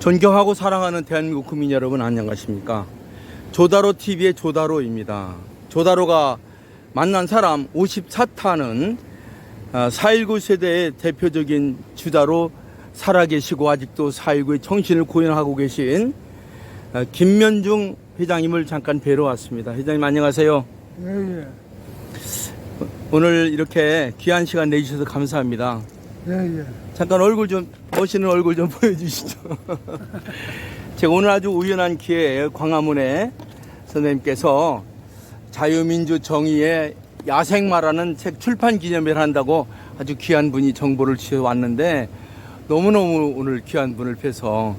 존경하고 사랑하는 대한민국 국민 여러분, 안녕하십니까? 조다로 TV의 조다로입니다. 조다로가 만난 사람 54타는 4.19 세대의 대표적인 주자로 살아계시고 아직도 4.19의 정신을 구현하고 계신 김면중 회장님을 잠깐 뵈러 왔습니다. 회장님 안녕하세요. 예. 오늘 이렇게 귀한 시간 내주셔서 감사합니다. 예. 잠깐 얼굴 좀, 멋있는 얼굴 좀 보여주시죠. 제가 오늘 아주 우연한 기회에 광화문에 선생님께서 자유민주 정의의 야생마라는 책 출판 기념회를 한다고 아주 귀한 분이 정보를 주셔 왔는데, 너무너무 오늘 귀한 분을 뵈서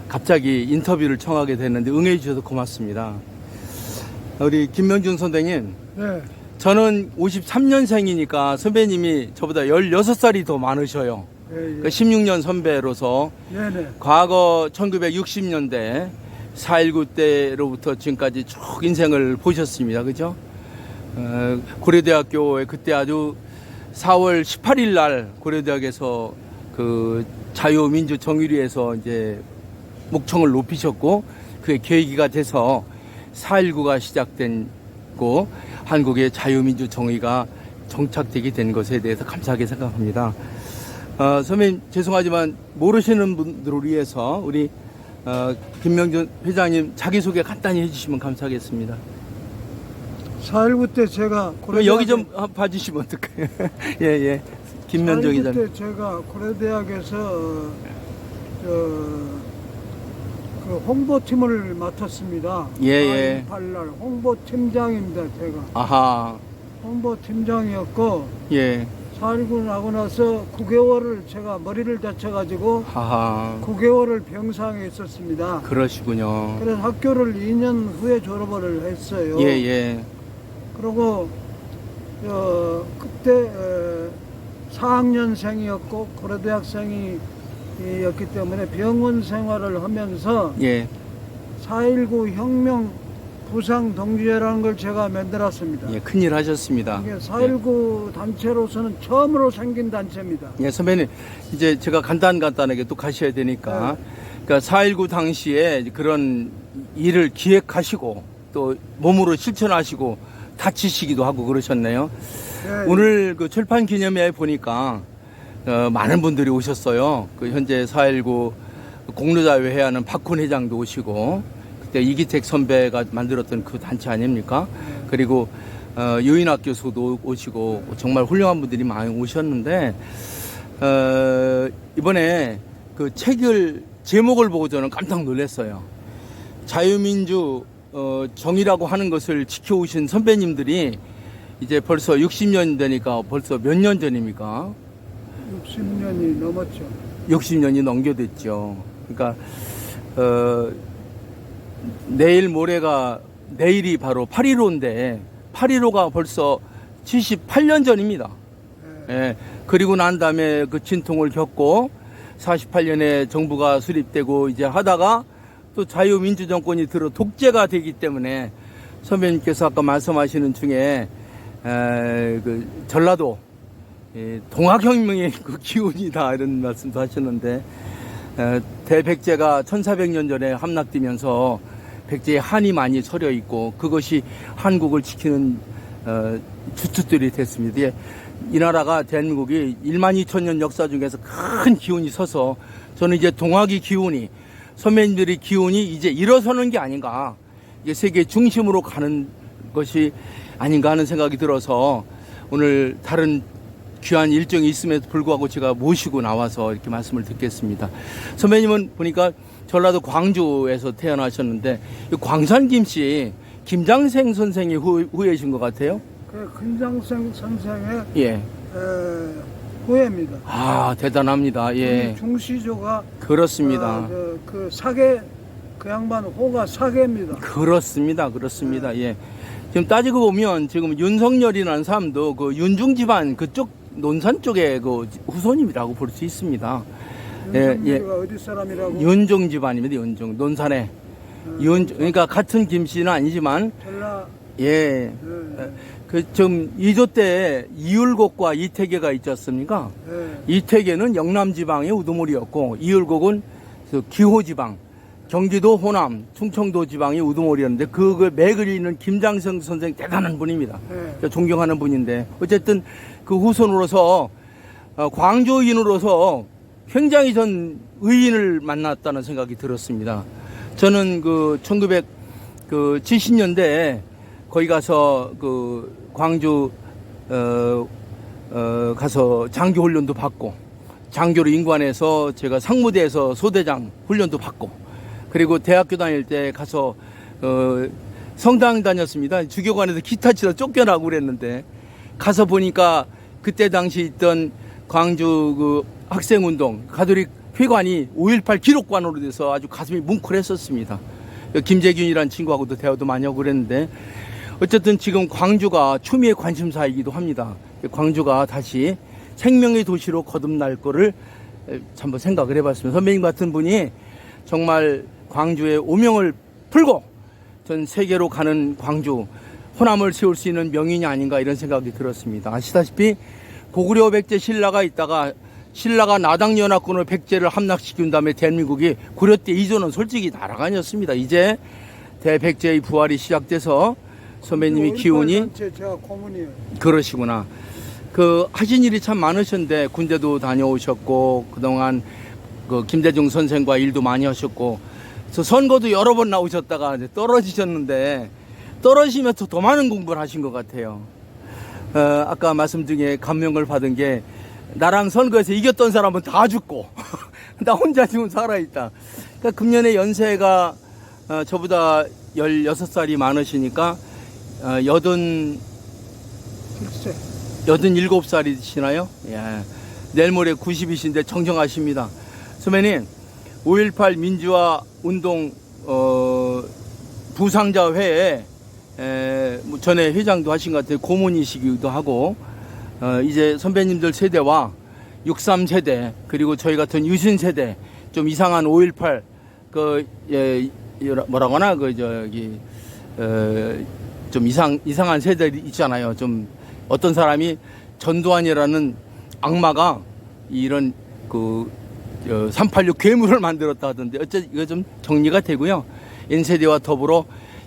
갑자기 인터뷰를 청하게 됐는데 응해 주셔서 고맙습니다. 우리 김면중 선생님, 네. 저는 53년생이니까 선배님이 저보다 16살이 더 많으셔요. 그러니까 16년 선배로서 네네. 과거 1960년대 4.19 때로부터 지금까지 쭉 인생을 보셨습니다. 그죠? 고려대학교에 그때 아주 4월 18일 날 고려대학에서 그 자유민주정의위에서 이제 목청을 높이셨고, 그게 계기가 돼서 4.19가 시작된고 한국의 자유민주정의가 정착되게 된 것에 대해서 감사하게 생각합니다. 선배님 죄송하지만 모르시는 분들을 위해서 우리 김면중 회장님 자기소개 간단히 해주시면 감사하겠습니다. 4.19 때 제가 여기 좀 봐주시면 어떡해요. 예. 김면중 4.19 회장님. 때 제가 고려대학에서 그 홍보팀을 맡았습니다. 예. 8.18날 홍보팀장입니다. 제가 아하. 홍보팀장이었고, 예. 4.19 나고 나서 9개월을 제가 머리를 다쳐가지고 하하. 9개월을 병상에 있었습니다. 그러시군요. 그래서 학교를 2년 후에 졸업을 했어요. 예. 그리고 그때 4학년생이었고 고려대학생이었기 때문에 병원 생활을 하면서 예. 4.19 혁명 부상 동지회라는 걸 제가 만들었습니다. 예, 큰일 하셨습니다. 이게 4.19 단체로서는 처음으로 생긴 단체입니다. 예, 선배님, 이제 제가 간단하게 또 가셔야 되니까. 그러니까 4.19 당시에 그런 일을 기획하시고 또 몸으로 실천하시고 다치시기도 하고 그러셨네요. 네. 오늘 그 출판 기념회에 보니까 많은 분들이 오셨어요. 그 현재 4.19 공로자회 회하는 박훈 회장도 오시고, 그때 이기택 선배가 만들었던 그 단체 아닙니까? 그리고 유인학 교수도 오시고 정말 훌륭한 분들이 많이 오셨는데, 이번에 그 책을 제목을 보고 저는 깜짝 놀랐어요. 자유민주 정의라고 하는 것을 지켜오신 선배님들이 이제 벌써 60년 되니까 벌써 몇 년 전입니까? 60년이 넘었죠. 60년이 넘겨됐죠. 그러니까 내일이 바로 8.15인데 8.15가 벌써 78년 전입니다. 예. 그리고 난 다음에 그 진통을 겪고 48년에 정부가 수립되고 이제 하다가 또 자유민주정권이 들어 독재가 되기 때문에 선배님께서 아까 말씀하시는 중에 그 전라도 동학혁명의 그 기운이다 이런 말씀도 하셨는데, 대백제가 1400년 전에 함락되면서 백제에 한이 많이 서려 있고 그것이 한국을 지키는 주춧돌이 됐습니다. 이 나라가 대한민국이 12,000년 역사 중에서 큰 기운이 서서 저는 이제 동학의 기운이, 선배님들의 기운이 이제 일어서는 게 아닌가, 이게 세계 중심으로 가는 것이 아닌가 하는 생각이 들어서 오늘 다른 귀한 일정이 있음에도 불구하고 제가 모시고 나와서 이렇게 말씀을 듣겠습니다. 선배님은 보니까 전라도 광주에서 태어나셨는데 광산김씨 김장생 선생이 후예신 것 같아요. 그 김장생 선생의 예. 후예입니다. 아, 대단합니다. 예. 중시조가 그렇습니다. 그 사계, 그 양반 호가 사계입니다. 그렇습니다. 예. 지금 따지고 보면 지금 윤석열이라는 사람도 그 윤중 집안 그쪽 논산 쪽의 그 후손이라고 볼 수 있습니다. 윤중이가 어디 사람이라고? 윤종 집안입니다. 윤종 논산에. 그러니까 같은 김씨는 아니지만 전라. 예. 그 좀 이조 때 이율곡과 이태계가 있지 않습니까? 이태계는 영남 지방의 우두머리였고 이율곡은 그래서 기호지방, 경기도 호남, 충청도 지방이 우두머리였는데 그걸 매그리는 김장성 선생 대단한 분입니다. 존경하는 분인데 어쨌든 그 후손으로서 광주인으로서 굉장히 전 의인을 만났다는 생각이 들었습니다. 저는 그 1970년대에 거기 가서 그 광주 가서 장교 훈련도 받고 장교로 임관해서 제가 상무대에서 소대장 훈련도 받고 그리고 대학교 다닐 때 가서 성당 다녔습니다. 주교관에서 기타 치다 쫓겨나고 그랬는데 가서 보니까 그때 당시 있던 광주 그 학생운동 가톨릭 회관이 5.18 기록관으로 돼서 아주 가슴이 뭉클했었습니다. 김재균이라는 친구하고도 대화도 많이 하고 그랬는데 어쨌든 지금 광주가 추미애 관심사이기도 합니다. 광주가 다시 생명의 도시로 거듭날 거를 한번 생각을 해봤습니다. 선배님 같은 분이 정말 광주의 오명을 풀고 전 세계로 가는 광주 호남을 세울 수 있는 명인이 아닌가 이런 생각이 들었습니다. 아시다시피 고구려 백제 신라가 있다가 신라가 나당 연합군을 백제를 함락시킨 다음에 대한민국이 고려 때 이전은 솔직히 나라가 아니었습니다. 이제 대백제의 부활이 시작돼서 선배님이 기운이 제가 고문이에요. 그러시구나. 그 하신 일이 참 많으셨는데 군대도 다녀오셨고 그동안 그 김대중 선생과 일도 많이 하셨고 저 선거도 여러 번 나오셨다가 이제 떨어지셨는데 떨어지면서 더 많은 공부를 하신 것 같아요. 아까 말씀 중에 감명을 받은 게 나랑 선거에서 이겼던 사람은 다 죽고 나 혼자 지금 살아있다. 그러니까 금년에 연세가 저보다 16살이 많으시니까 87살이시나요? 예. 내일 모레 90이신데 정정하십니다. 선배님 5.18 민주화 운동 부상자회에 전에 회장도 하신 것 같아요. 고문이시기도 하고 이제 선배님들 세대와 63세대 그리고 저희 같은 유신 세대 좀 이상한 5.18 뭐라거나 좀 이상한 세대들이 있잖아요. 좀 어떤 사람이 전두환이라는 악마가 이런 386 괴물을 만들었다 하던데 어쨌든 이거 좀 정리가 되고요. N세대와 더불어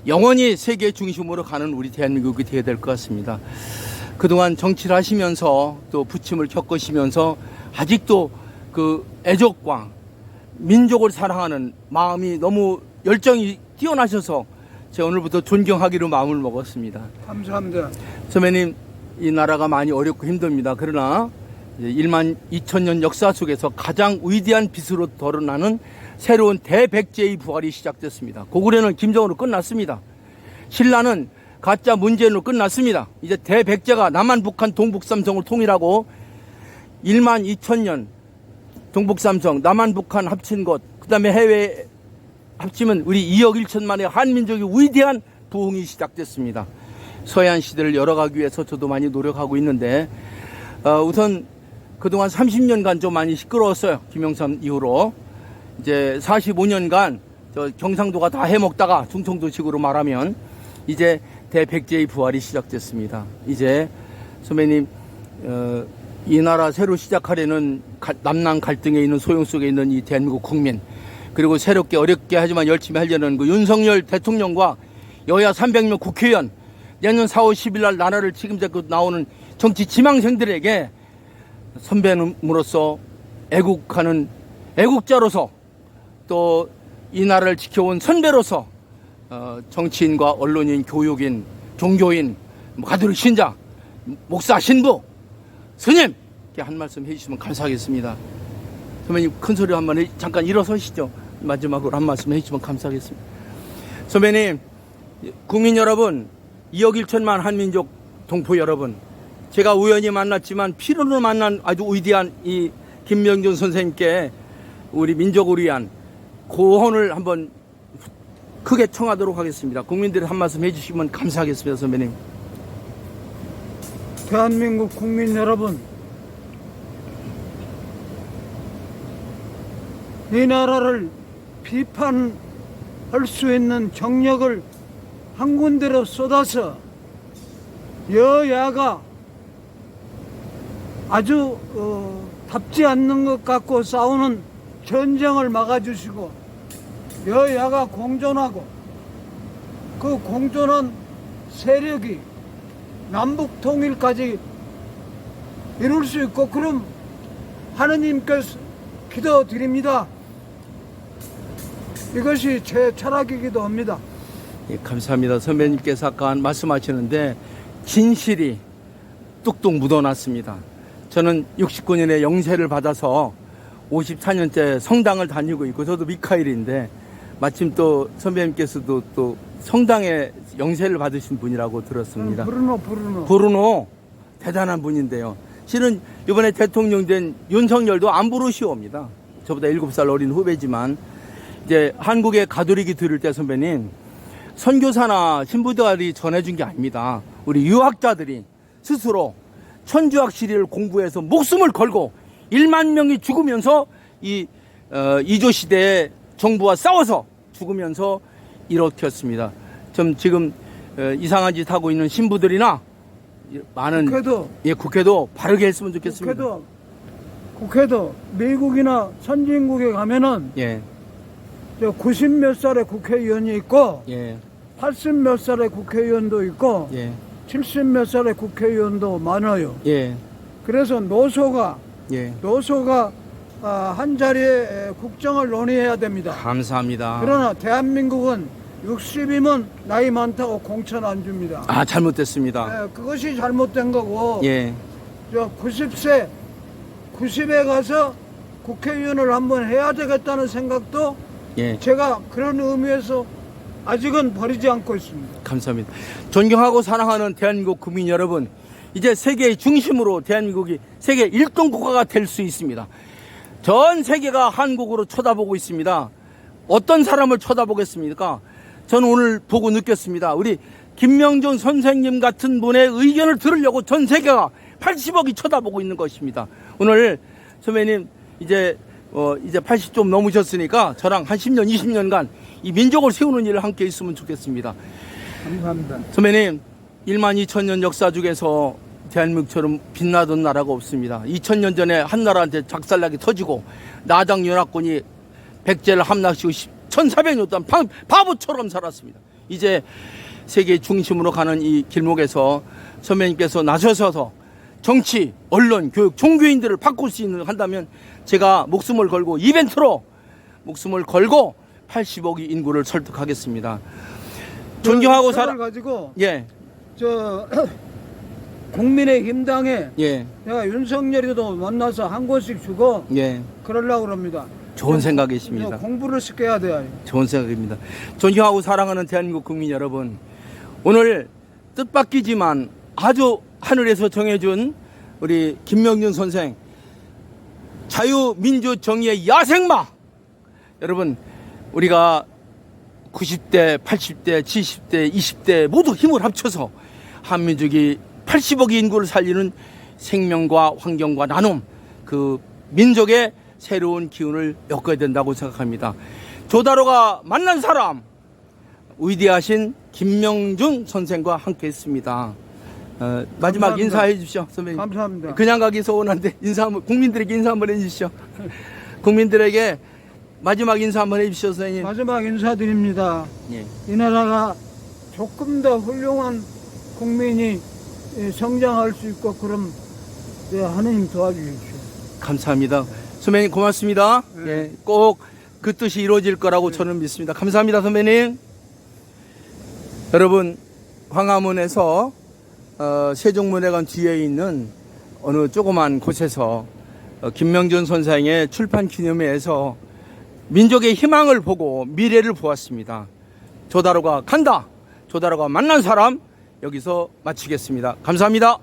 영원히 세계 중심으로 가는 우리 대한민국이 되어야 될 것 같습니다. 그동안 정치를 하시면서 또 부침을 겪으시면서 아직도 그 애족과 민족을 사랑하는 마음이 너무 열정이 뛰어나셔서 제가 오늘부터 존경하기로 마음을 먹었습니다. 감사합니다. 선배님 이 나라가 많이 어렵고 힘듭니다. 그러나 1만 2천년 역사 속에서 가장 위대한 빛으로 드러나는 새로운 대백제의 부활이 시작됐습니다. 고구려는 김정으로 끝났습니다. 신라는 가짜 문재인으로 끝났습니다. 이제 대백제가 남한, 북한, 동북, 삼성을 통일하고 1만 2천년 동북, 삼성, 남한, 북한 합친 것, 그 다음에 해외 합치면 우리 2억 1천만의 한민족이 위대한 부흥이 시작됐습니다. 서해안 시대를 열어가기 위해서 저도 많이 노력하고 있는데 우선 그동안 30년간 좀 많이 시끄러웠어요. 김영삼 이후로. 이제 45년간 저 경상도가 다 해먹다가 충청도식으로 말하면 이제 대백제의 부활이 시작됐습니다. 이제 선배님 이 나라 새로 시작하려는 남남 갈등에 있는 소용 속에 있는 이 대한민국 국민 그리고 새롭게 어렵게 하지만 열심히 하려는 그 윤석열 대통령과 여야 300명 국회의원 내년 4월 10일 날 나라를 책임지고 나오는 정치 지망생들에게 선배님으로서 애국하는 애국자로서 또 이 나라를 지켜온 선배로서 정치인과 언론인, 교육인, 종교인, 가톨릭 신자, 목사, 신부, 스님 이렇게 한 말씀 해주시면 감사하겠습니다. 선배님 큰 소리 한번 잠깐 일어서시죠. 마지막으로 한 말씀 해주시면 감사하겠습니다. 선배님, 국민 여러분, 2억 1천만 한민족 동포 여러분, 제가 우연히 만났지만 피로로 만난 아주 위대한 이 김명준 선생님께 우리 민족을 위한 고언을 한번 크게 청하도록 하겠습니다. 국민들이 한 말씀 해주시면 감사하겠습니다. 선배님. 대한민국 국민 여러분, 이 나라를 비판할 수 있는 정력을 한 군데로 쏟아서 여야가 아주 답지 않는 것 같고 싸우는 전쟁을 막아주시고 여야가 공존하고 그 공존한 세력이 남북 통일까지 이룰 수 있고 그럼 하느님께서 기도드립니다. 이것이 제 철학이기도 합니다. 예, 감사합니다. 선배님께서 아까 말씀하시는데 진실이 뚝뚝 묻어났습니다. 저는 69년에 영세를 받아서 54년째 성당을 다니고 있고 저도 미카엘인데 마침 또 선배님께서도 또 성당에 영세를 받으신 분이라고 들었습니다. 브루노 대단한 분인데요. 실은 이번에 대통령 된 윤석열도 안 부르시옵니다. 저보다 7살 어린 후배지만 이제 한국의 가톨릭이 들을 때 선배님 선교사나 신부들이 전해준 게 아닙니다. 우리 유학자들이 스스로 천주학 시리를 공부해서 목숨을 걸고 1만 명이 죽으면서 이 이조 시대의 정부와 싸워서 죽으면서 일으켰습니다. 좀 지금 이상한 짓 하고 있는 신부들이나 많은 국회도 바르게 했으면 좋겠습니다. 국회도 미국이나 선진국에 가면은 예. 90 몇 살의 국회의원이 있고 예. 80 몇 살의 국회의원도 있고 예. 70 몇 살의 국회의원도 많아요. 예. 그래서 노소가 예. 한 자리에 국정을 논의해야 됩니다. 감사합니다. 그러나 대한민국은 60이면 나이 많다고 공천 안 줍니다. 아, 잘못됐습니다. 그것이 잘못된 거고 예. 90에 가서 국회의원을 한번 해야 되겠다는 생각도 예. 제가 그런 의미에서 아직은 버리지 않고 있습니다. 감사합니다. 존경하고 사랑하는 대한민국 국민 여러분, 이제 세계의 중심으로 대한민국이 세계 1등 국가가 될 수 있습니다. 전 세계가 한국으로 쳐다보고 있습니다. 어떤 사람을 쳐다보겠습니까? 저는 오늘 보고 느꼈습니다. 우리 김명준 선생님 같은 분의 의견을 들으려고 전 세계가 80억이 쳐다보고 있는 것입니다. 오늘 선배님 이제 80 좀 넘으셨으니까 저랑 한 10년, 20년간 이 민족을 세우는 일을 함께 있으면 좋겠습니다. 감사합니다. 선배님, 1만 2천년 역사 중에서 대한민국처럼 빛나던 나라가 없습니다. 2000년 전에 한 나라한테 작살나게 터지고 나장연합군이 백제를 함락시키고 1400년 동안 바보처럼 살았습니다. 이제 세계 중심으로 가는 이 길목에서 선배님께서 나서셔서 정치, 언론, 교육, 종교인들을 바꿀 수 있는 한다면 제가 목숨을 걸고 이벤트로 목숨을 걸고 80억의 인구를 설득하겠습니다. 존경하고 가지고 예. 국민의힘당에 예. 내가 윤석열이도 만나서 한 곳씩 주고 예. 그러려고 합니다. 좋은 생각이십니다. 공부를 시켜야 돼요. 좋은 생각입니다. 존경하고 사랑하는 대한민국 국민 여러분, 오늘 뜻밖이지만 아주 하늘에서 정해준 우리 김명준 선생 자유민주정의의 야생마, 여러분 우리가 90대, 80대, 70대, 20대 모두 힘을 합쳐서 한민족이 80억의 인구를 살리는 생명과 환경과 나눔, 그 민족의 새로운 기운을 엮어야 된다고 생각합니다. 조다로가 만난 사람, 위대하신 김명준 선생과 함께 했습니다. 마지막 감사합니다. 인사해 주십시오, 선배님. 감사합니다. 그냥 가기 서운한데 국민들에게 인사 한번 해 주십시오. 국민들에게 마지막 인사 한번 해 주십시오, 선생님. 마지막 인사드립니다. 예. 이 나라가 조금 더 훌륭한 국민이 성장할 수 있고 그럼 하나님 도와주십시오. 감사합니다. 선배님 고맙습니다. 네. 예, 꼭 그 뜻이 이루어질 거라고 저는 믿습니다. 감사합니다, 선배님. 여러분, 광화문에서 세종문화관 뒤에 있는 어느 조그만 곳에서 김명준 선생의 출판 기념회에서 민족의 희망을 보고 미래를 보았습니다. 조다로가 간다. 조다로가 만난 사람, 여기서 마치겠습니다. 감사합니다.